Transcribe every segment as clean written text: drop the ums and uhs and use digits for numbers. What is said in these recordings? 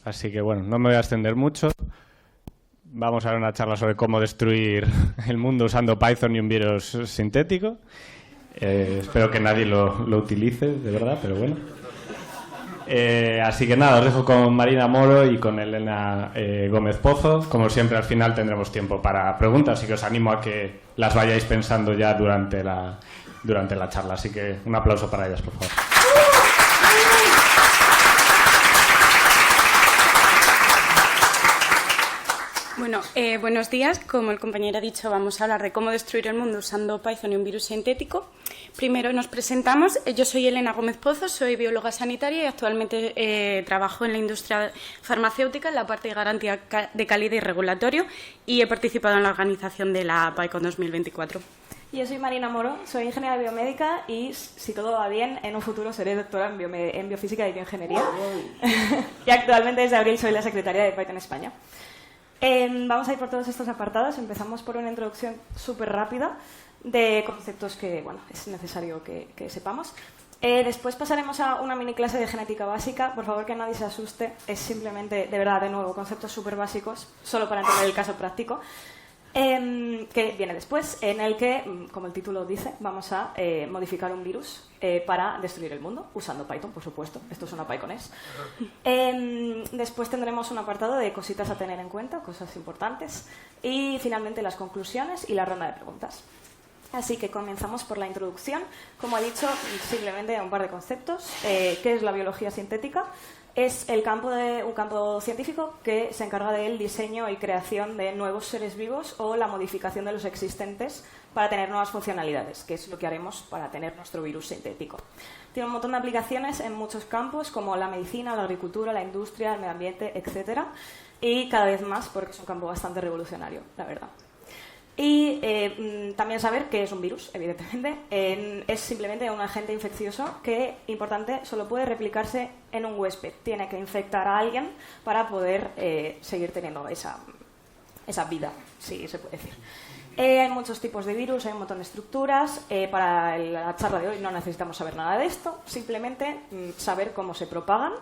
Así que bueno, no me voy a extender mucho. Vamos a ver una charla sobre cómo destruir el mundo usando Python y un virus sintético. Espero que nadie lo utilice, de verdad, pero bueno. Así que nada, os dejo con Marina Moro y con Elena Gómez Pozo. Como siempre, al final tendremos tiempo para preguntas, así que os animo a que las vayáis pensando ya durante la charla. Así que un aplauso para ellas, por favor. Bueno, buenos días. Como el compañero ha dicho, vamos a hablar de cómo destruir el mundo usando Python y un virus sintético. Primero nos presentamos. Yo soy Elena Gómez Pozo, soy bióloga sanitaria y actualmente trabajo en la industria farmacéutica en la parte de garantía de calidad y regulatorio y he participado en la organización de la PyCon 2024. Yo soy Marina Moro, soy ingeniera biomédica y, si todo va bien, en un futuro seré doctora en biofísica y bioingeniería. Y actualmente, desde abril, soy la secretaria de Python España. Vamos a ir por todos estos apartados. Empezamos por una introducción súper rápida de conceptos que es necesario que sepamos. Después pasaremos a una mini clase de genética básica. Por favor, que nadie se asuste. Es simplemente, de verdad, de nuevo, conceptos súper básicos, solo para entender el caso práctico, que viene después, en el que, como el título dice, vamos a modificar un virus para destruir el mundo, usando Python, por supuesto. Esto es una PyConES. Después tendremos un apartado de cositas a tener en cuenta, cosas importantes, y finalmente las conclusiones y la ronda de preguntas. Así que comenzamos por la introducción. Como he dicho, simplemente un par de conceptos. ¿Qué es la biología sintética? Es un campo científico que se encarga del diseño y creación de nuevos seres vivos o la modificación de los existentes para tener nuevas funcionalidades, que es lo que haremos para tener nuestro virus sintético. Tiene un montón de aplicaciones en muchos campos, como la medicina, la agricultura, la industria, el medio ambiente, etc. Y cada vez más, porque es un campo bastante revolucionario, la verdad. Y también saber qué es un virus, evidentemente. Es simplemente un agente infeccioso que, importante, solo puede replicarse en un huésped. Tiene que infectar a alguien para poder seguir teniendo esa vida, si se puede decir. Hay muchos tipos de virus, hay un montón de estructuras. Para la charla de hoy no necesitamos saber nada de esto, simplemente saber cómo se propagan.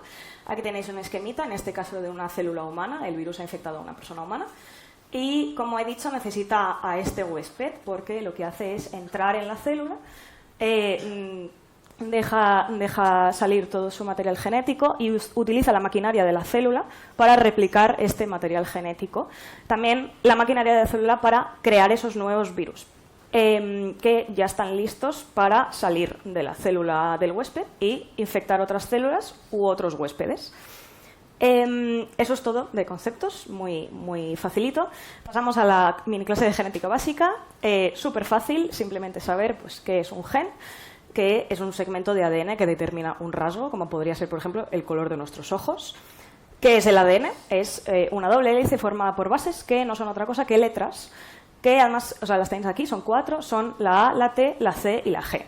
Aquí tenéis un esquemita, en este caso de una célula humana. El virus ha infectado a una persona humana. Y, como he dicho, necesita a este huésped porque lo que hace es entrar en la célula, deja salir todo su material genético y utiliza la maquinaria de la célula para replicar este material genético. También la maquinaria de la célula para crear esos nuevos virus que ya están listos para salir de la célula del huésped y infectar otras células u otros huéspedes. Eso es todo de conceptos, muy facilito. Pasamos a la mini clase de genética básica. Súper fácil, simplemente saber qué es un gen, que es un segmento de ADN que determina un rasgo, como podría ser, por ejemplo, el color de nuestros ojos. ¿Qué es el ADN? Es una doble hélice formada por bases que no son otra cosa que letras, que además, las tenéis aquí, son 4, son la A, la T, la C y la G.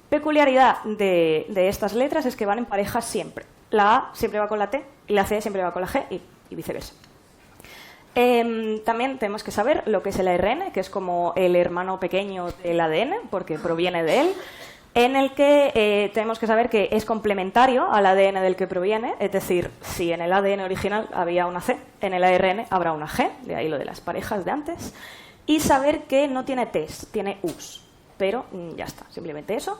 Peculiaridad de estas letras es que van en pareja siempre. La A siempre va con la T y la C siempre va con la G y viceversa. También tenemos que saber lo que es el ARN, que es como el hermano pequeño del ADN, porque proviene de él, en el que tenemos que saber que es complementario al ADN del que proviene, es decir, si en el ADN original había una C, en el ARN habrá una G, de ahí lo de las parejas de antes, y saber que no tiene T's, tiene U's, pero ya está, simplemente eso.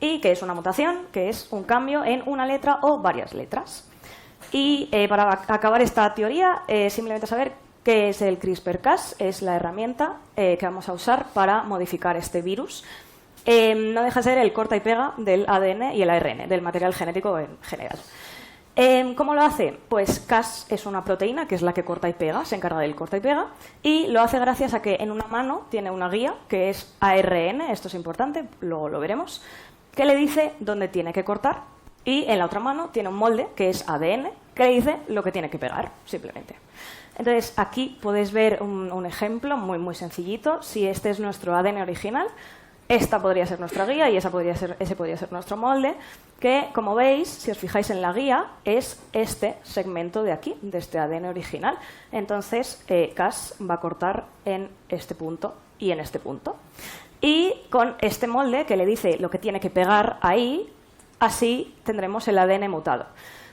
Y que es una mutación, que es un cambio en una letra o varias letras. Y para acabar esta teoría, simplemente saber qué es el CRISPR-Cas, es la herramienta que vamos a usar para modificar este virus. No deja de ser el corta y pega del ADN y el ARN, del material genético en general. ¿Cómo lo hace? Pues Cas es una proteína que es la que corta y pega, se encarga del corta y pega, y lo hace gracias a que en una mano tiene una guía, que es ARN, esto es importante, luego lo veremos, que le dice dónde tiene que cortar, y en la otra mano tiene un molde, que es ADN, que le dice lo que tiene que pegar, simplemente. Entonces, aquí podéis ver un ejemplo muy sencillito. Si este es nuestro ADN original, esta podría ser nuestra guía y ese podría ser nuestro molde, que, como veis, si os fijáis en la guía, es este segmento de aquí, de este ADN original. Entonces, Cas va a cortar en este punto y en este punto. Y con este molde que le dice lo que tiene que pegar ahí, así tendremos el ADN mutado.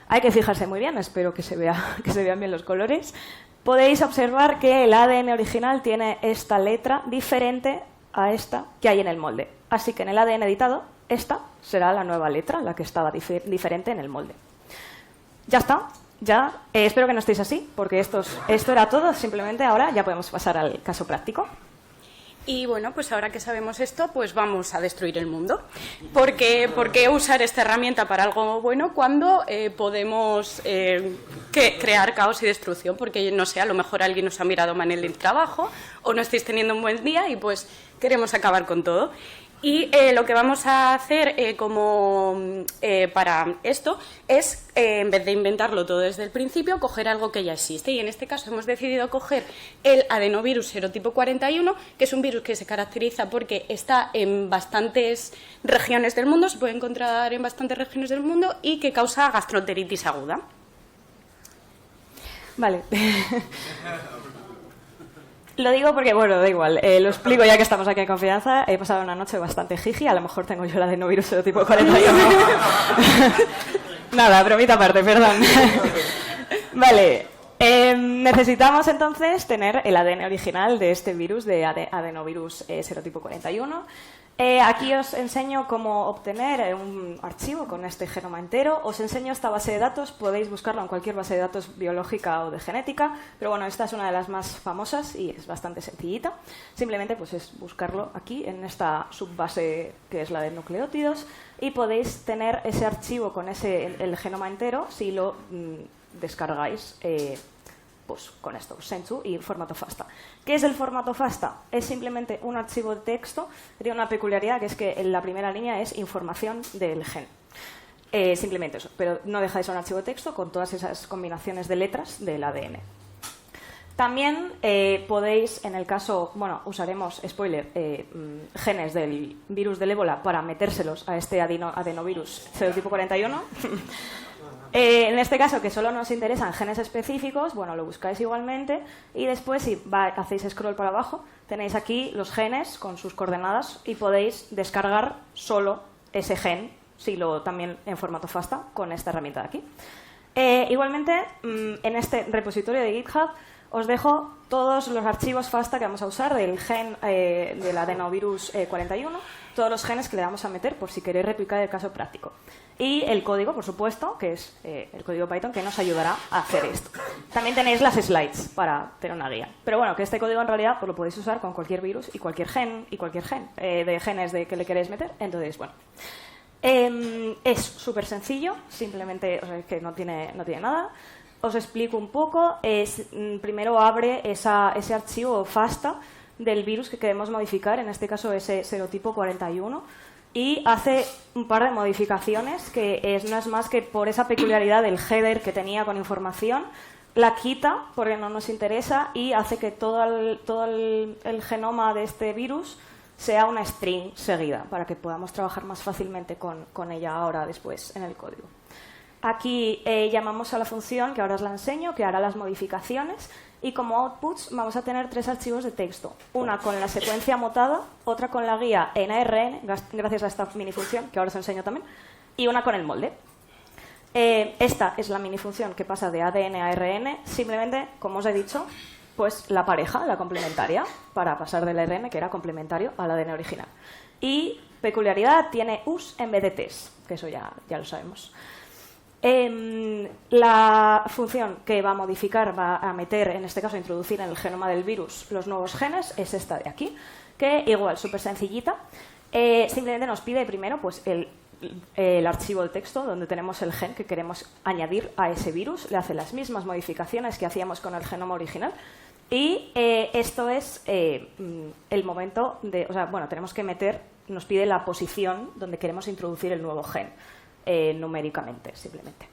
Hay que fijarse muy bien, espero que se vean bien los colores. Podéis observar que el ADN original tiene esta letra diferente a esta que hay en el molde. Así que en el ADN editado, esta será la nueva letra, la que estaba diferente en el molde. Ya está. Ya, espero que no estéis así, porque esto era todo. Simplemente ahora ya podemos pasar al caso práctico. Y bueno, pues ahora que sabemos esto, pues vamos a destruir el mundo. ¿Por qué usar esta herramienta para algo bueno cuando podemos crear caos y destrucción? Porque, no sé, a lo mejor alguien nos ha mirado mal en el trabajo o no estáis teniendo un buen día y pues queremos acabar con todo. Y lo que vamos a hacer para esto es, en vez de inventarlo todo desde el principio, coger algo que ya existe. Y en este caso hemos decidido coger el adenovirus serotipo 41, que es un virus que se caracteriza porque está en bastantes regiones del mundo, se puede encontrar en bastantes regiones del mundo y que causa gastroenteritis aguda. Vale. Lo digo porque, bueno, da igual, lo explico ya que estamos aquí en confianza. He pasado una noche bastante jiji, a lo mejor tengo yo el adenovirus serotipo 41. Nada, bromita aparte, perdón. Vale, necesitamos entonces tener el ADN original de este virus, de adenovirus serotipo 41. Aquí os enseño cómo obtener un archivo con este genoma entero. Os enseño esta base de datos, podéis buscarla en cualquier base de datos biológica o de genética, pero bueno, esta es una de las más famosas y es bastante sencillita. Simplemente pues es buscarlo aquí en esta subbase que es la de nucleótidos y podéis tener ese archivo con el genoma entero si lo descargáis pues con esto, Sensu y formato FASTA. ¿Qué es el formato FASTA? Es simplemente un archivo de texto que tiene una peculiaridad, que es que en la primera línea es información del gen. Simplemente eso, pero no deja de ser un archivo de texto con todas esas combinaciones de letras del ADN. También podéis, en el caso, bueno, usaremos, spoiler, genes del virus del ébola para metérselos a este adenovirus serotipo 41. En este caso, que solo nos interesan genes específicos, bueno, lo buscáis igualmente y después, si hacéis scroll para abajo, tenéis aquí los genes con sus coordenadas y podéis descargar solo ese gen, también en formato FASTA, con esta herramienta de aquí. Igualmente, en este repositorio de GitHub os dejo todos los archivos FASTA que vamos a usar del gen del adenovirus 41, todos los genes que le vamos a meter por si queréis replicar el caso práctico. Y el código, por supuesto, que es el código Python que nos ayudará a hacer esto. También tenéis las slides para tener una guía. Pero bueno, que este código en realidad pues, lo podéis usar con cualquier virus y cualquier gen de genes que le queréis meter. Entonces, bueno, es súper sencillo, simplemente, o sea, es que no tiene nada. Os explico un poco. Primero abre ese archivo FASTA del virus que queremos modificar, en este caso ese serotipo 41, y hace un par de modificaciones que no es más que por esa peculiaridad del header que tenía con información, la quita porque no nos interesa y hace que todo el genoma de este virus sea una string seguida para que podamos trabajar más fácilmente con ella ahora después en el código. Aquí llamamos a la función, que ahora os la enseño, que hará las modificaciones y como outputs vamos a tener 3 archivos de texto. Una con la secuencia mutada, otra con la guía en ARN, gracias a esta mini función, que ahora os enseño también, y una con el molde. Esta es la mini función que pasa de ADN a ARN, simplemente, como os he dicho, pues la pareja, la complementaria, para pasar del ARN, que era complementario, al ADN original. Y peculiaridad, tiene us en vez de tes, que eso ya lo sabemos. La función que va a modificar, va a meter, en este caso, introducir en el genoma del virus los nuevos genes, es esta de aquí, que igual, súper sencillita. Simplemente nos pide primero pues, el archivo de texto donde tenemos el gen que queremos añadir a ese virus, le hace las mismas modificaciones que hacíamos con el genoma original. Y esto es el momento de, o sea, bueno, tenemos que meter, nos pide la posición donde queremos introducir el nuevo gen. Numéricamente, simplemente.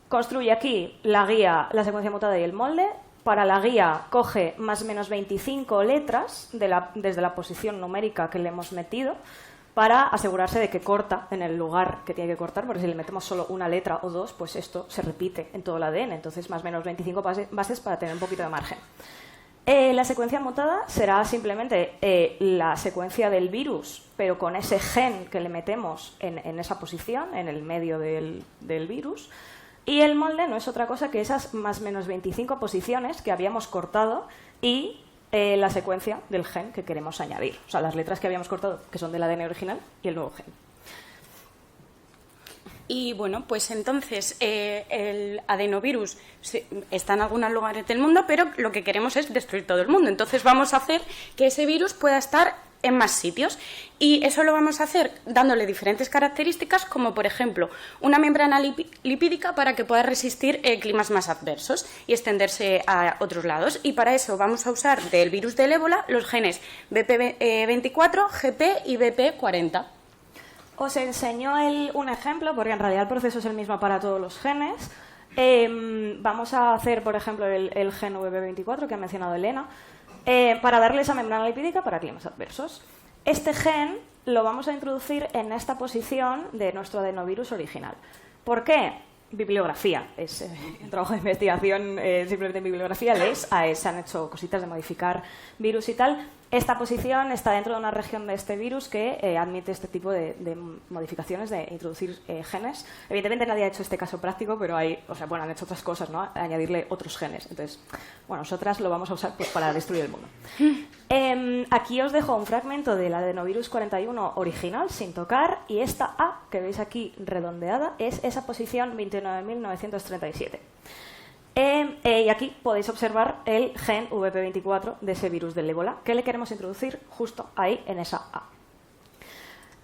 Construye aquí la guía, la secuencia mutada y el molde. Para la guía coge más o menos 25 letras desde la posición numérica que le hemos metido para asegurarse de que corta en el lugar que tiene que cortar, porque si le metemos solo una letra o dos, pues esto se repite en todo el ADN. Entonces, más o menos 25 bases para tener un poquito de margen. La secuencia mutada será simplemente la secuencia del virus, pero con ese gen que le metemos en esa posición, en el medio del virus. Y el molde no es otra cosa que esas más menos 25 posiciones que habíamos cortado y la secuencia del gen que queremos añadir. O sea, las letras que habíamos cortado, que son del ADN original, y el nuevo gen. Y bueno, pues entonces el adenovirus está en algunos lugares del mundo, pero lo que queremos es destruir todo el mundo. Entonces vamos a hacer que ese virus pueda estar en más sitios. Y eso lo vamos a hacer dándole diferentes características, como por ejemplo una membrana lipídica para que pueda resistir climas más adversos y extenderse a otros lados. Y para eso vamos a usar del virus del ébola los genes BP24, GP y BP40. Os enseño un ejemplo, porque en realidad el proceso es el mismo para todos los genes. Vamos a hacer, por ejemplo, el gen VB24 que ha mencionado Elena, para darle esa membrana lipídica para climas adversos. Este gen lo vamos a introducir en esta posición de nuestro adenovirus original. ¿Por qué? Bibliografía. Es un trabajo de investigación simplemente en bibliografía. Leéis, se han hecho cositas de modificar virus y tal. Esta posición está dentro de una región de este virus que admite este tipo de modificaciones, de introducir genes. Evidentemente nadie ha hecho este caso práctico, pero han hecho otras cosas, ¿no? Añadirle otros genes. Entonces, bueno, nosotras lo vamos a usar pues, para destruir el mundo. Aquí os dejo un fragmento del adenovirus 41 original, sin tocar, y esta A, que veis aquí redondeada, es esa posición 29.937. Y aquí podéis observar el gen VP24 de ese virus del ébola que le queremos introducir justo ahí en esa A.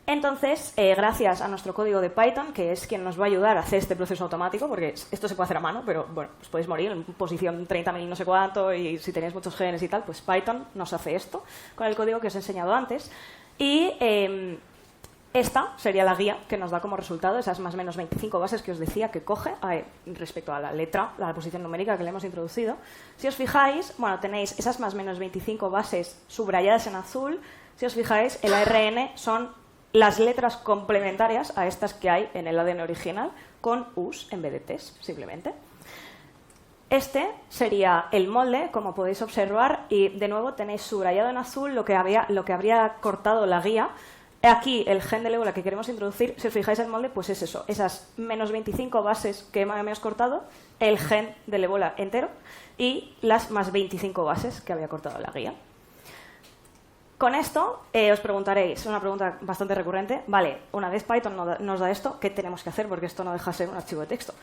Entonces, gracias a nuestro código de Python, que es quien nos va a ayudar a hacer este proceso automático, porque esto se puede hacer a mano, pero bueno, os podéis morir en posición 30.000 no sé cuánto, y si tenéis muchos genes y tal, pues Python nos hace esto con el código que os he enseñado antes. Y esta sería la guía que nos da como resultado esas más o menos 25 bases que os decía que coge respecto a la letra, la posición numérica que le hemos introducido. Si os fijáis, bueno, tenéis esas más o menos 25 bases subrayadas en azul. Si os fijáis, el ARN son las letras complementarias a estas que hay en el ADN original con U's en vez de T's, simplemente. Este sería el molde, como podéis observar, y de nuevo tenéis subrayado en azul lo que habría cortado la guía. Aquí el gen del ébola que queremos introducir, si os fijáis el molde, pues es eso, esas menos 25 bases que hemos cortado, el gen del ébola entero y las más 25 bases que había cortado la guía. Con esto os preguntaréis, una pregunta bastante recurrente, vale, una vez Python nos da esto, ¿qué tenemos que hacer? Porque esto no deja de ser un archivo de texto.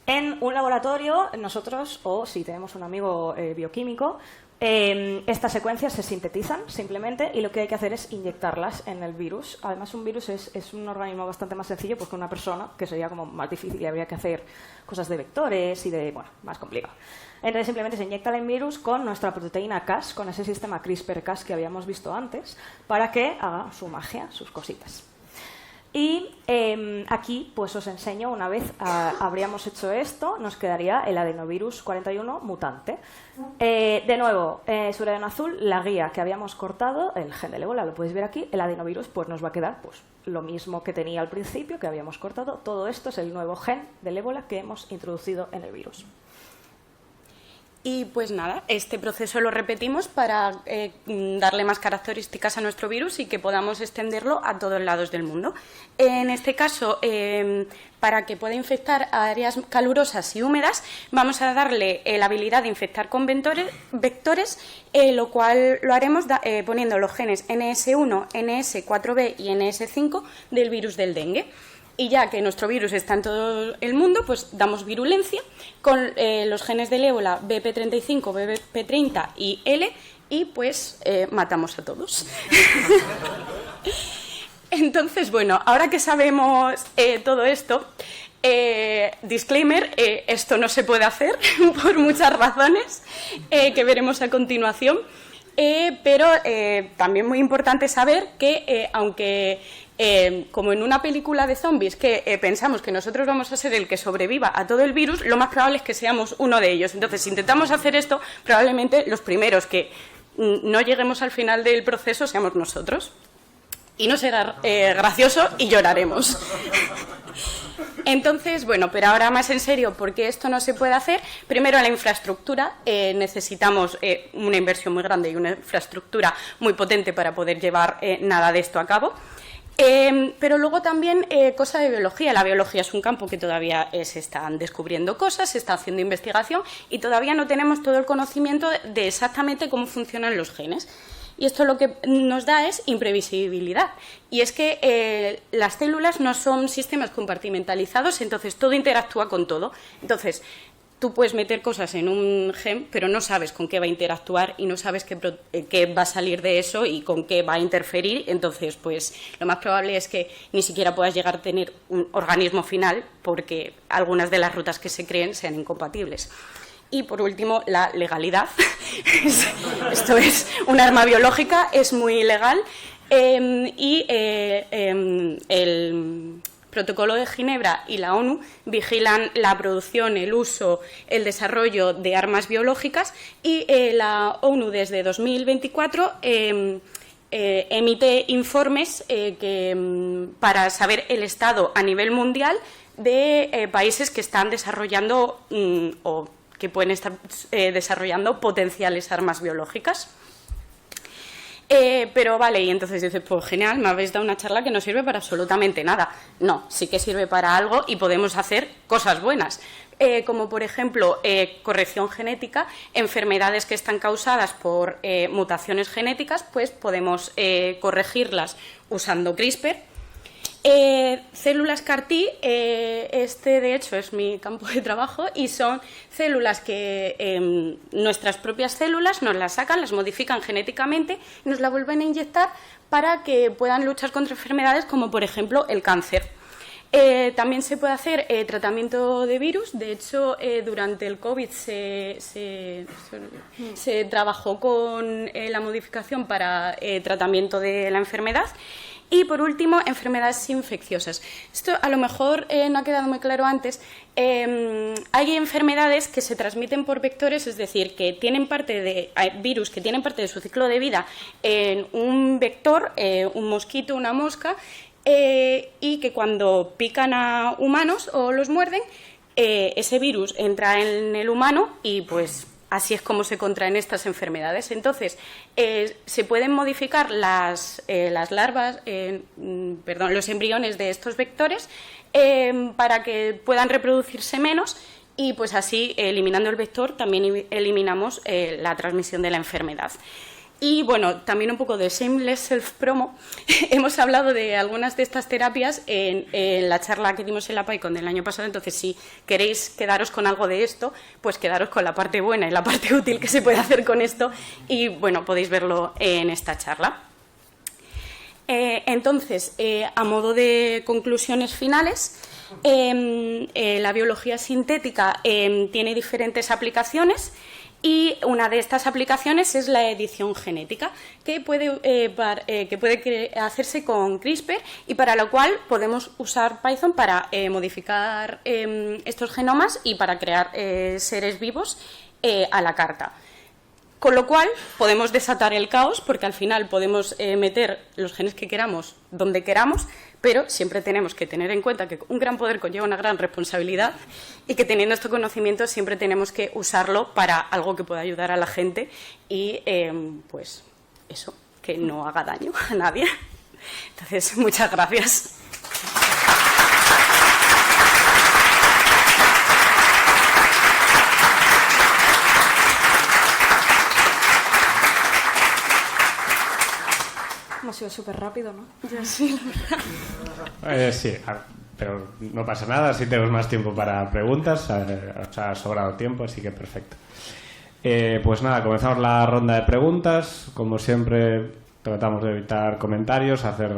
En un laboratorio, nosotros, o si tenemos un amigo bioquímico, estas secuencias se sintetizan simplemente y lo que hay que hacer es inyectarlas en el virus. Además, un virus es un organismo bastante más sencillo pues, que una persona, que sería como más difícil y habría que hacer cosas de vectores y bueno, más complicado. Entonces, simplemente se inyecta el virus con nuestra proteína Cas, con ese sistema CRISPR-Cas que habíamos visto antes, para que haga su magia, sus cositas. Y aquí pues os enseño, una vez habríamos hecho esto, nos quedaría el adenovirus 41 mutante. De nuevo, subrayado en azul, la guía que habíamos cortado, el gen del ébola, lo podéis ver aquí, el adenovirus pues nos va a quedar pues, lo mismo que tenía al principio, que habíamos cortado. Todo esto es el nuevo gen del ébola que hemos introducido en el virus. Y pues nada, este proceso lo repetimos para darle más características a nuestro virus y que podamos extenderlo a todos lados del mundo. En este caso, para que pueda infectar áreas calurosas y húmedas, vamos a darle la habilidad de infectar con vectores, lo cual lo haremos poniendo los genes NS1, NS4B y NS5 del virus del dengue. Y ya que nuestro virus está en todo el mundo, pues damos virulencia con los genes del ébola BP35, BP30 y L y pues matamos a todos. Entonces, bueno, ahora que sabemos todo esto, disclaimer, esto no se puede hacer por muchas razones que veremos a continuación, pero también muy importante saber que aunque como en una película de zombies que pensamos que nosotros vamos a ser el que sobreviva a todo el virus, lo más probable es que seamos uno de ellos. Entonces, si intentamos hacer esto, probablemente los primeros que no lleguemos al final del proceso seamos nosotros. Y no será gracioso y lloraremos. Entonces, bueno, pero ahora más en serio, porque esto no se puede hacer. Primero, la infraestructura. Necesitamos una inversión muy grande y una infraestructura muy potente para poder llevar nada de esto a cabo. Pero luego también cosa de biología. La biología es un campo que todavía se están descubriendo cosas, se está haciendo investigación y todavía no tenemos todo el conocimiento de exactamente cómo funcionan los genes. Y esto lo que nos da es imprevisibilidad. Y es que las células no son sistemas compartimentalizados, entonces todo interactúa con todo. Entonces, tú puedes meter cosas en un gen, pero no sabes con qué va a interactuar y no sabes qué va a salir de eso y con qué va a interferir. Entonces, pues lo más probable es que ni siquiera puedas llegar a tener un organismo final porque algunas de las rutas que se creen sean incompatibles. Y, por último, la legalidad. Esto es un arma biológica, es muy legal. El Protocolo de Ginebra y la ONU vigilan la producción, el uso, el desarrollo de armas biológicas y la ONU desde 2024 emite informes para saber el estado a nivel mundial de países que están desarrollando o que pueden estar desarrollando potenciales armas biológicas. Pero vale, y entonces dices, pues genial, me habéis dado una charla que no sirve para absolutamente nada. No, sí que sirve para algo y podemos hacer cosas buenas. Como por ejemplo, corrección genética, enfermedades que están causadas por mutaciones genéticas, pues podemos corregirlas usando CRISPR. Células CAR-T, este de hecho es mi campo de trabajo y son células que nuestras propias células nos las sacan, las modifican genéticamente y nos las vuelven a inyectar para que puedan luchar contra enfermedades como por ejemplo el cáncer. También se puede hacer tratamiento de virus. De hecho, durante el COVID se trabajó con la modificación para tratamiento de la enfermedad. Y, por último, enfermedades infecciosas. Esto a lo mejor no ha quedado muy claro antes. Hay enfermedades que se transmiten por vectores, es decir, que tienen hay virus que tienen parte de su ciclo de vida en un vector, un mosquito, una mosca, y que cuando pican a humanos o los muerden, ese virus entra en el humano y pues así es como se contraen estas enfermedades. Entonces, se pueden modificar las larvas, los embriones de estos vectores para que puedan reproducirse menos y pues así, eliminando el vector, también eliminamos la transmisión de la enfermedad. Y bueno, también un poco de shameless self-promo. Hemos hablado de algunas de estas terapias en la charla que dimos en la PyCon del año pasado, entonces si queréis quedaros con algo de esto, pues quedaros con la parte buena y la parte útil que se puede hacer con esto y bueno, podéis verlo en esta charla. Entonces, a modo de conclusiones finales, la biología sintética tiene diferentes aplicaciones. Y una de estas aplicaciones es la edición genética, que puede hacerse con CRISPR y para lo cual podemos usar Python para modificar estos genomas y para crear seres vivos a la carta. Con lo cual podemos desatar el caos porque al final podemos meter los genes que queramos donde queramos, pero siempre tenemos que tener en cuenta que un gran poder conlleva una gran responsabilidad y que teniendo este conocimiento siempre tenemos que usarlo para algo que pueda ayudar a la gente y pues eso, que no haga daño a nadie. Entonces, muchas gracias. Hemos sido súper rápido, ¿no? Ya sí, la verdad. Sí, pero no pasa nada, si tenemos más tiempo para preguntas, o sea, ha sobrado tiempo, así que perfecto. Pues nada, comenzamos la ronda de preguntas. Como siempre, tratamos de evitar comentarios, hacer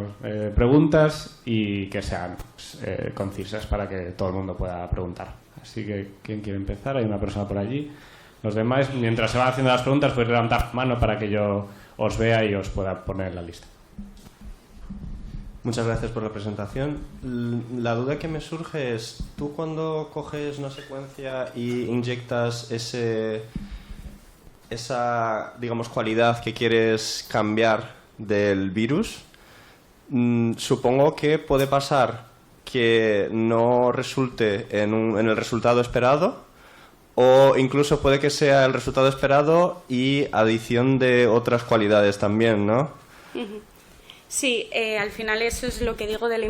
preguntas y que sean concisas para que todo el mundo pueda preguntar. Así que, ¿quién quiere empezar? Hay una persona por allí. Los demás, mientras se van haciendo las preguntas, podéis levantar mano para que yo os vea y os pueda poner en la lista. Muchas gracias por la presentación. La duda que me surge es, tú cuando coges una secuencia y inyectas esa, digamos, cualidad que quieres cambiar del virus, supongo que puede pasar que no resulte en el resultado esperado, o incluso puede que sea el resultado esperado y adición de otras cualidades también, ¿no? Sí, al final eso es lo que digo de la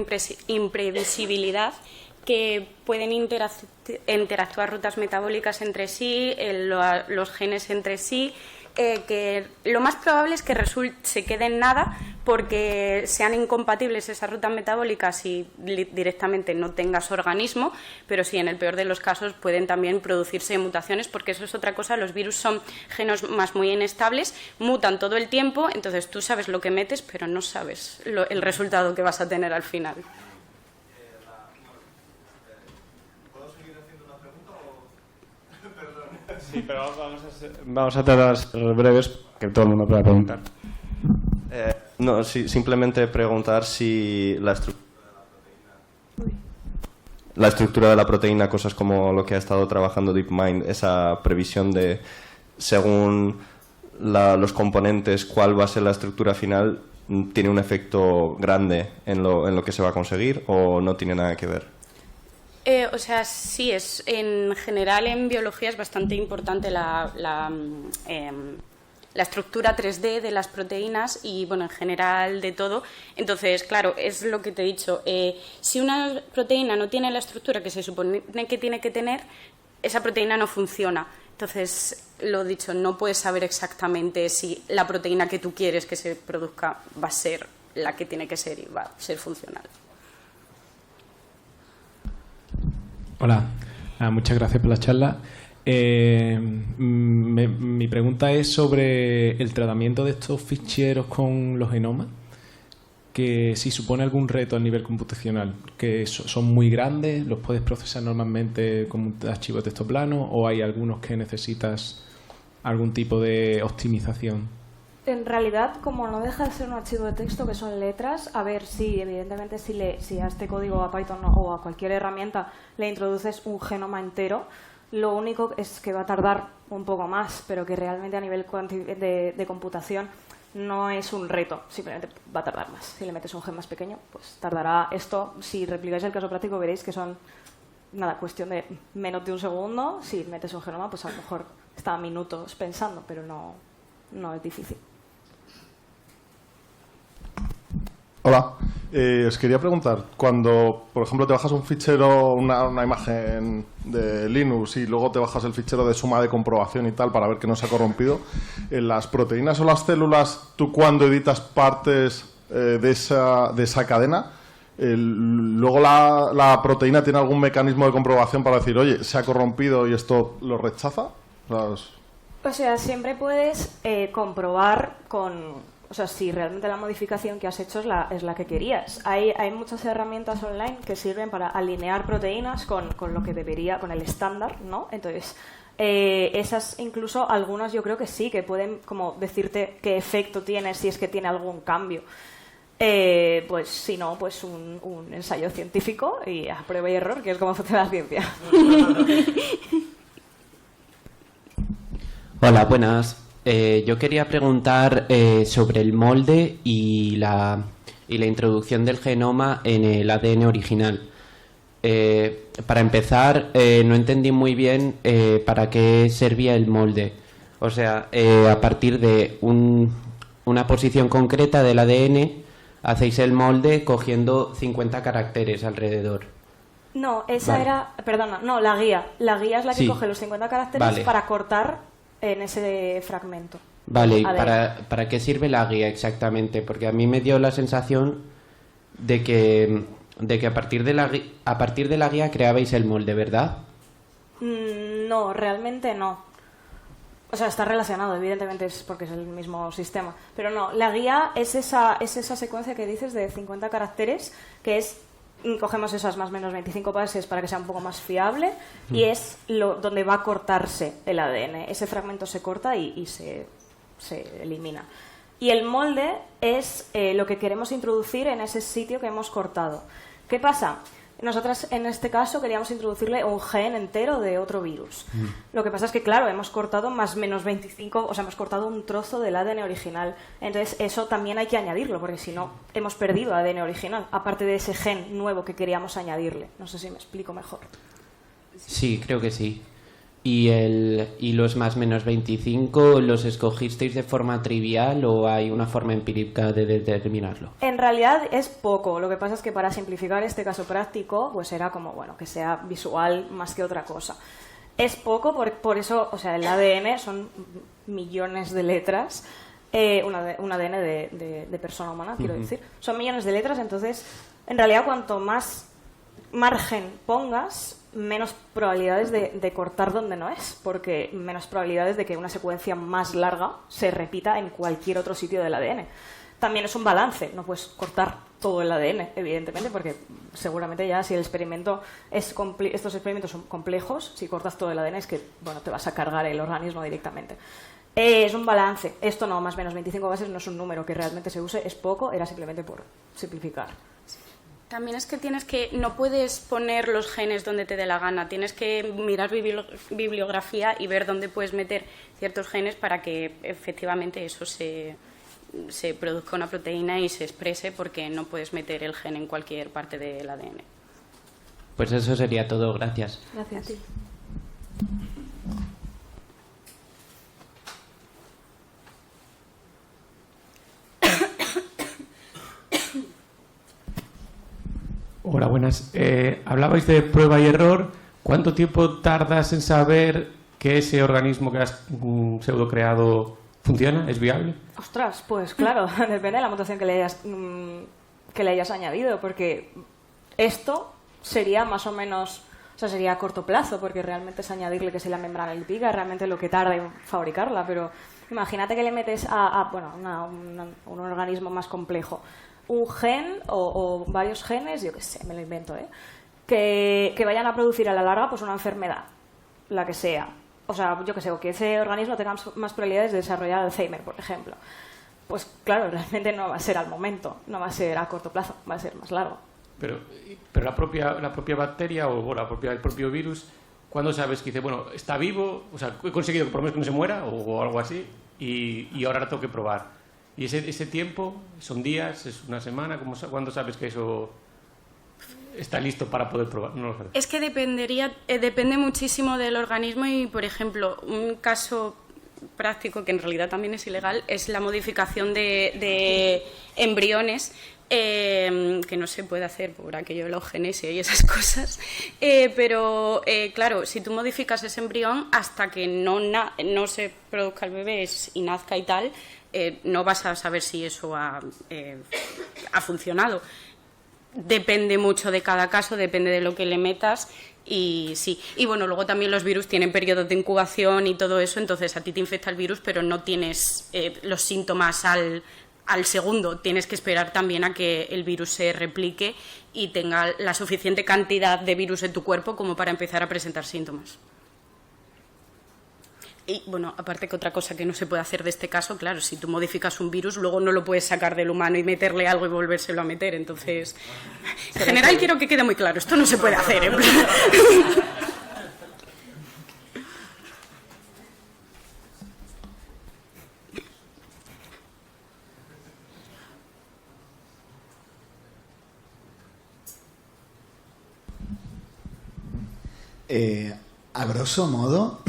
imprevisibilidad, que pueden interactuar rutas metabólicas entre sí, los genes entre sí, que lo más probable es que se quede en nada porque sean incompatibles esas rutas metabólicas y directamente no tengas organismo, pero sí, en el peor de los casos pueden también producirse mutaciones, porque eso es otra cosa, los virus son genomas muy inestables, mutan todo el tiempo, entonces tú sabes lo que metes, pero no sabes el resultado que vas a tener al final. Sí, pero vamos a tratar de ser breves, que todo el mundo pueda preguntar. No, sí, simplemente preguntar si la estructura de la proteína, cosas como lo que ha estado trabajando DeepMind, esa previsión de, según los componentes, cuál va a ser la estructura final, ¿tiene un efecto grande en lo que se va a conseguir o no tiene nada que ver? O sea, sí, en general en biología es bastante importante la estructura 3D de las proteínas y, bueno, en general de todo. Entonces, claro, es lo que te he dicho. Si una proteína no tiene la estructura que se supone que tiene que tener, esa proteína no funciona. Entonces, lo dicho, no puedes saber exactamente si la proteína que tú quieres que se produzca va a ser la que tiene que ser y va a ser funcional. Hola, muchas gracias por la charla. Mi pregunta es sobre el tratamiento de estos ficheros con los genomas, que si supone algún reto a nivel computacional, que son muy grandes, los puedes procesar normalmente como un archivo de texto plano, o hay algunos que necesitas algún tipo de optimización. En realidad, como no deja de ser un archivo de texto que son letras, a ver, sí, evidentemente si a este código, a Python o a cualquier herramienta le introduces un genoma entero, lo único es que va a tardar un poco más, pero que realmente a nivel de computación no es un reto, simplemente va a tardar más. Si le metes un gen más pequeño, pues tardará esto. Si replicáis el caso práctico veréis que son, nada, cuestión de menos de un segundo. Si metes un genoma, pues a lo mejor está minutos pensando, pero no es difícil. Hola, os quería preguntar, cuando, por ejemplo, te bajas un fichero, una imagen de Linux y luego te bajas el fichero de suma de comprobación y tal para ver que no se ha corrompido, en las proteínas o las células, tú cuando editas partes de esa cadena, luego la proteína tiene algún mecanismo de comprobación para decir, oye, se ha corrompido y esto lo rechaza. O sea, siempre puedes comprobar o sea, si realmente la modificación que has hecho es la que querías. Hay muchas herramientas online que sirven para alinear proteínas con lo que debería, con el estándar, ¿no? Entonces, esas incluso algunas yo creo que sí, que pueden como decirte qué efecto tiene, si es que tiene algún cambio. Pues si no, pues un ensayo científico y a prueba y error, que es como funciona la ciencia. Hola, buenas. Yo quería preguntar sobre el molde y la introducción del genoma en el ADN original. Para empezar, no entendí muy bien para qué servía el molde. O sea, a partir de una posición concreta del ADN, hacéis el molde cogiendo 50 caracteres alrededor. No, esa vale. era... Perdona, no, la guía. La guía es la que sí. coge los 50 caracteres vale. para cortar en ese fragmento. Vale, ¿y para qué sirve la guía exactamente? Porque a mí me dio la sensación de que a partir de la guía creabais el molde, ¿verdad? No, realmente no. O sea, está relacionado, evidentemente es porque es el mismo sistema. Pero no, la guía es esa secuencia que dices de 50 caracteres, que es... Cogemos esas más o menos 25 bases para que sea un poco más fiable y es donde va a cortarse el ADN. Ese fragmento se corta y se elimina. Y el molde es lo que queremos introducir en ese sitio que hemos cortado. ¿Qué pasa? Nosotras, en este caso, queríamos introducirle un gen entero de otro virus. Lo que pasa es que, claro, hemos cortado más menos 25, o sea, hemos cortado un trozo del ADN original. Entonces, eso también hay que añadirlo, porque si no, hemos perdido ADN original, aparte de ese gen nuevo que queríamos añadirle. No sé si me explico mejor. Sí, creo que sí. ¿Y los más menos 25 los escogisteis de forma trivial o hay una forma empírica de determinarlo? En realidad es poco. Lo que pasa es que para simplificar este caso práctico, pues era como, bueno, que sea visual más que otra cosa. Es poco, por eso, o sea, el ADN son millones de letras, un ADN de persona humana, quiero decir. Son millones de letras, entonces, en realidad, cuanto más margen pongas, menos probabilidades de cortar donde no es, porque menos probabilidades de que una secuencia más larga se repita en cualquier otro sitio del ADN. También es un balance, no puedes cortar todo el ADN, evidentemente, porque seguramente ya si el experimento estos experimentos son complejos, si cortas todo el ADN es que, bueno, te vas a cargar el organismo directamente. Es un balance. Esto no, más o menos 25 bases no es un número que realmente se use, es poco, era simplemente por simplificar. También es que no puedes poner los genes donde te dé la gana, tienes que mirar bibliografía y ver dónde puedes meter ciertos genes para que efectivamente eso se produzca una proteína y se exprese, porque no puedes meter el gen en cualquier parte del ADN. Pues eso sería todo, gracias. Gracias. A ti. Hola, buenas. Hablabais de prueba y error. ¿Cuánto tiempo tardas en saber que ese organismo que has pseudo creado funciona? ¿Es viable? Ostras, pues claro, depende de la mutación que le hayas añadido, porque esto sería más o menos, o sea, sería a corto plazo, porque realmente es añadirle que si la membrana lipídica es realmente lo que tarda en fabricarla, pero imagínate que le metes a un organismo más complejo un gen o varios genes, yo qué sé, me lo invento, que vayan a producir a la larga pues una enfermedad, la que sea. O sea, yo qué sé, o que ese organismo tenga más probabilidades de desarrollar Alzheimer, por ejemplo. Pues claro, realmente no va a ser al momento, no va a ser a corto plazo, va a ser más largo. Pero la propia bacteria o el propio virus, ¿cuándo sabes que dice, bueno, está vivo, o sea, he conseguido que por lo menos que no se muera o algo así, y ahora tengo que probar? ¿Y ese tiempo son días, es una semana? ¿Cuándo sabes que eso está listo para poder probar? No lo sé. Es que depende muchísimo del organismo y, por ejemplo, un caso práctico que en realidad también es ilegal es la modificación de embriones, que no se puede hacer por aquello de la eugenesia y esas cosas, pero claro, si tú modificas ese embrión hasta que no se produzca el bebé y nazca y tal, no vas a saber si eso ha funcionado. Depende mucho de cada caso, depende de lo que le metas y sí. Y bueno, luego también los virus tienen periodos de incubación y todo eso, entonces a ti te infecta el virus, pero no tienes los síntomas al segundo. Tienes que esperar también a que el virus se replique y tenga la suficiente cantidad de virus en tu cuerpo como para empezar a presentar síntomas. Y bueno, aparte que otra cosa que no se puede hacer de este caso, claro, si tú modificas un virus, luego no lo puedes sacar del humano y meterle algo y volvérselo a meter. Entonces, en general quiero que quede muy claro, esto no se puede hacer. A grosso modo,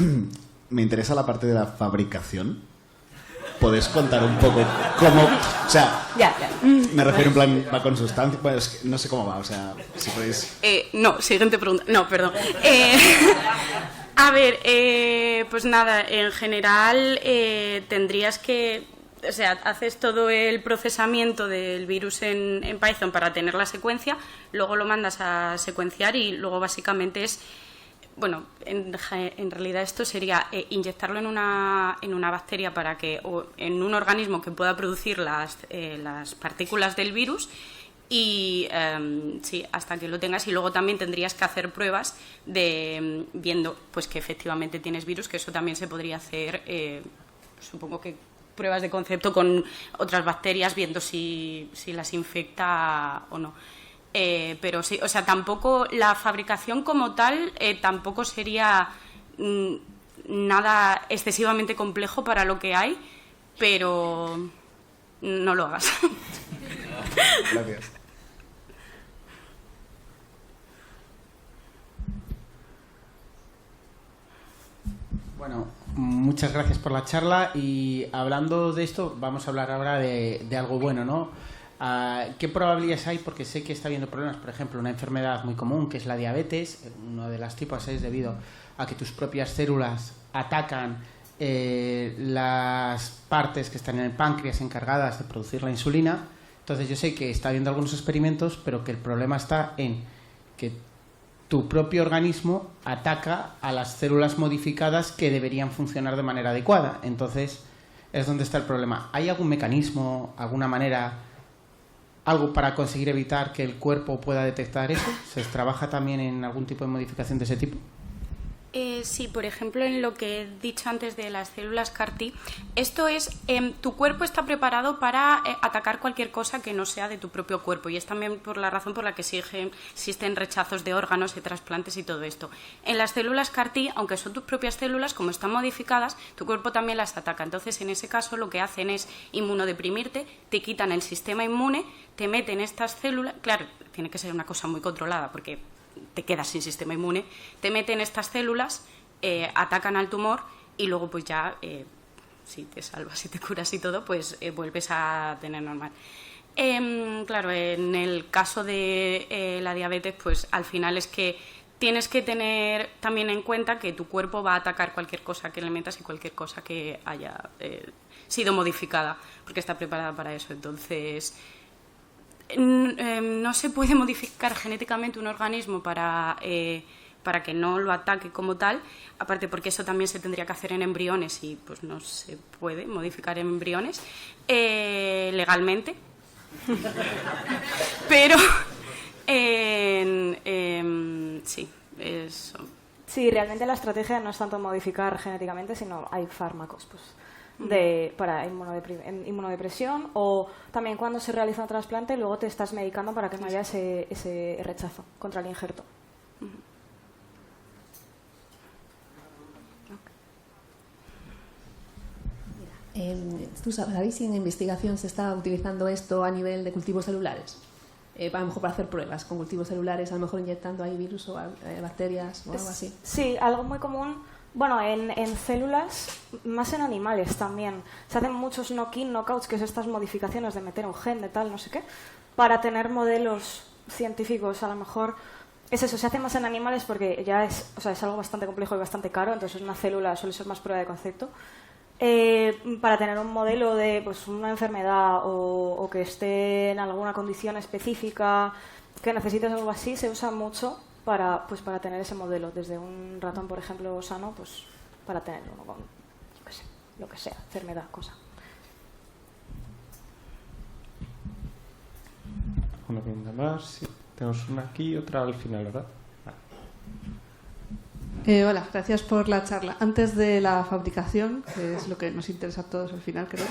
me interesa la parte de la fabricación. ¿Podés contar un poco cómo...? O sea, ya. Me refiero en plan, va con sustancia... Bueno, es que no sé cómo va, o sea, si podéis... No, siguiente pregunta. No, perdón. A ver, pues nada, en general tendrías que... O sea, haces todo el procesamiento del virus en Python para tener la secuencia, luego lo mandas a secuenciar y luego básicamente es... Bueno, en realidad esto sería inyectarlo en una bacteria o en un organismo que pueda producir las partículas del virus y sí, hasta que lo tengas, y luego también tendrías que hacer pruebas viendo pues que efectivamente tienes virus, que eso también se podría hacer, supongo que pruebas de concepto con otras bacterias viendo si las infecta o no. Pero sí, o sea, tampoco la fabricación como tal tampoco sería nada excesivamente complejo para lo que hay, pero no lo hagas. Gracias. Bueno, muchas gracias por la charla y hablando de esto, vamos a hablar ahora de algo bueno, ¿no? ¿Qué probabilidades hay? Porque sé que está habiendo problemas, por ejemplo, una enfermedad muy común que es la diabetes. Uno de los tipos es debido a que tus propias células atacan las partes que están en el páncreas encargadas de producir la insulina. Entonces yo sé que está habiendo algunos experimentos, pero que el problema está en que tu propio organismo ataca a las células modificadas que deberían funcionar de manera adecuada. Entonces es donde está el problema. ¿Hay algún mecanismo, alguna manera, algo para conseguir evitar que el cuerpo pueda detectar eso? ¿Se trabaja también en algún tipo de modificación de ese tipo? Sí, por ejemplo, en lo que he dicho antes de las células CAR-T, esto es, tu cuerpo está preparado para atacar cualquier cosa que no sea de tu propio cuerpo, y es también por la razón por la que existen rechazos de órganos, de trasplantes y todo esto. En las células CAR-T, aunque son tus propias células, como están modificadas, tu cuerpo también las ataca. Entonces, en ese caso, lo que hacen es inmunodeprimirte, te quitan el sistema inmune, te meten estas células, claro, tiene que ser una cosa muy controlada, porque te quedas sin sistema inmune, te meten estas células, atacan al tumor y luego pues ya, si te salvas y te curas y todo, pues vuelves a tener normal. Claro, en el caso de la diabetes, pues al final es que tienes que tener también en cuenta que tu cuerpo va a atacar cualquier cosa que le metas y cualquier cosa que haya sido modificada, porque está preparada para eso. Entonces, no se puede modificar genéticamente un organismo para que no lo ataque como tal, aparte porque eso también se tendría que hacer en embriones y pues no se puede modificar en embriones legalmente. Pero sí, eso. Sí, realmente la estrategia no es tanto modificar genéticamente, sino hay fármacos, pues, para inmunodepresión, o también cuando se realiza un trasplante luego te estás medicando para que no haya ese rechazo contra el injerto. ¿Tú sabéis si en investigación se está utilizando esto a nivel de cultivos celulares? A lo mejor para hacer pruebas con cultivos celulares, a lo mejor inyectando ahí virus o bacterias o algo así. Sí, algo muy común. Bueno, en células, más en animales también. Se hacen muchos knock-in, knockouts, que es estas modificaciones de meter un gen de tal, no sé qué, para tener modelos científicos. A lo mejor es eso, se hace más en animales porque ya es algo bastante complejo y bastante caro, entonces una célula suele ser más prueba de concepto. Para tener un modelo de pues, una enfermedad o que esté en alguna condición específica, que necesites algo así, se usa mucho para tener ese modelo, desde un ratón, por ejemplo, sano, pues para tenerlo con, yo qué sé, lo que sea, enfermedad, cosa. Una pregunta más. Sí. Tenemos una aquí y otra al final, ¿verdad? Hola, gracias por la charla. Antes de la fabricación, que es lo que nos interesa a todos al final, creo,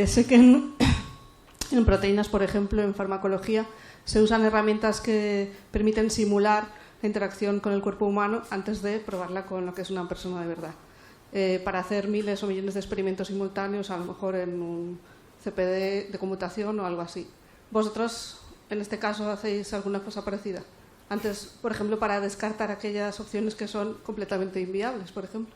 sé que en proteínas, por ejemplo, en farmacología, se usan herramientas que permiten simular la interacción con el cuerpo humano antes de probarla con lo que es una persona de verdad. Para hacer miles o millones de experimentos simultáneos, a lo mejor en un CPD de conmutación o algo así. ¿Vosotros, en este caso, hacéis alguna cosa parecida? Antes, por ejemplo, para descartar aquellas opciones que son completamente inviables, por ejemplo.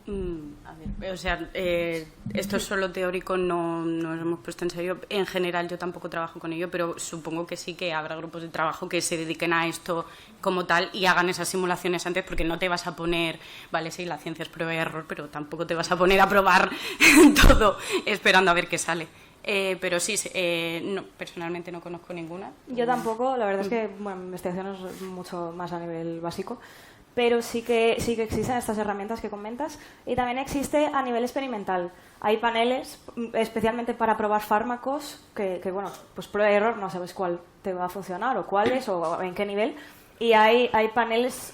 A ver, o sea, esto es solo teórico, no nos hemos puesto en serio. En general yo tampoco trabajo con ello, pero supongo que sí que habrá grupos de trabajo que se dediquen a esto como tal y hagan esas simulaciones antes, porque no te vas a poner, vale, sí, la ciencia es prueba y error, pero tampoco te vas a poner a probar todo esperando a ver qué sale. Pero sí, no, personalmente no conozco ninguna. Yo tampoco, la verdad es que mi investigación es mucho más a nivel básico, pero sí que existen estas herramientas que comentas, y también existe a nivel experimental. Hay paneles especialmente para probar fármacos que bueno, pues prueba y error, no sabes cuál te va a funcionar o cuáles o en qué nivel, y hay paneles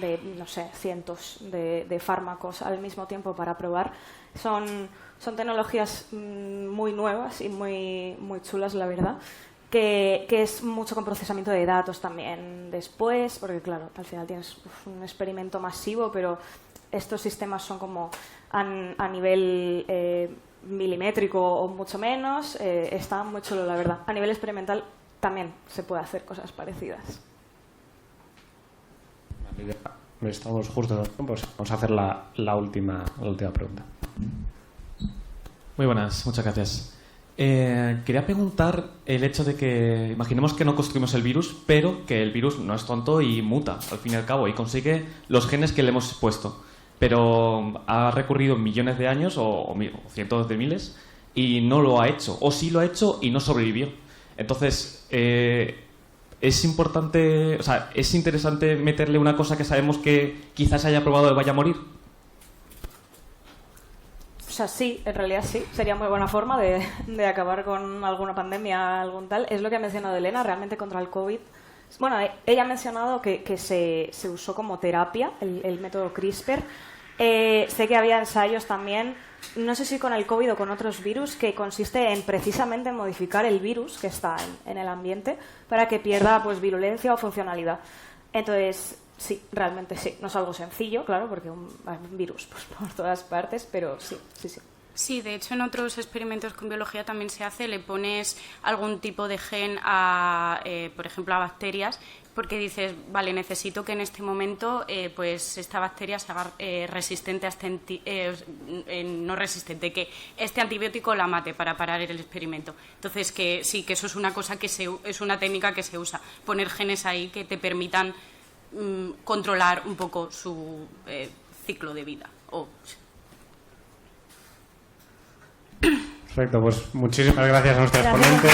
de, no sé, cientos de fármacos al mismo tiempo para probar. Son Son tecnologías muy nuevas y muy, muy chulas, la verdad, que es mucho con procesamiento de datos también después, porque claro, al final tienes un experimento masivo, pero estos sistemas son como a nivel milimétrico o mucho menos. Está muy chulo, la verdad. A nivel experimental también se puede hacer cosas parecidas. Estamos justo en los tiempos. Vamos a hacer la última pregunta. Muy buenas, muchas gracias. Quería preguntar el hecho de que imaginemos que no construimos el virus, pero que el virus no es tonto y muta, al fin y al cabo, y consigue los genes que le hemos puesto. Pero ha recurrido millones de años o cientos de miles y no lo ha hecho. O sí lo ha hecho y no sobrevivió. Entonces, es importante, o sea, es interesante meterle una cosa que sabemos que quizás haya probado y vaya a morir. O sea, sí, en realidad sí. Sería muy buena forma de acabar con alguna pandemia, algún tal. Es lo que ha mencionado Elena, realmente contra el COVID. Bueno, ella ha mencionado que se usó como terapia el método CRISPR. Sé que había ensayos también, no sé si con el COVID o con otros virus, que consiste en precisamente modificar el virus que está en el ambiente para que pierda pues virulencia o funcionalidad. Entonces, sí, realmente sí. No es algo sencillo, claro, porque hay un virus pues, por todas partes, pero sí. Sí, de hecho en otros experimentos con biología también se hace, le pones algún tipo de gen a, por ejemplo, a bacterias, porque dices, vale, necesito que en este momento pues esta bacteria se haga resistente a no resistente, que este antibiótico la mate para parar el experimento. Entonces, que sí, que eso es una cosa es una técnica que se usa, poner genes ahí que te permitan controlar un poco su ciclo de vida. Perfecto, pues muchísimas gracias a nuestras ponentes.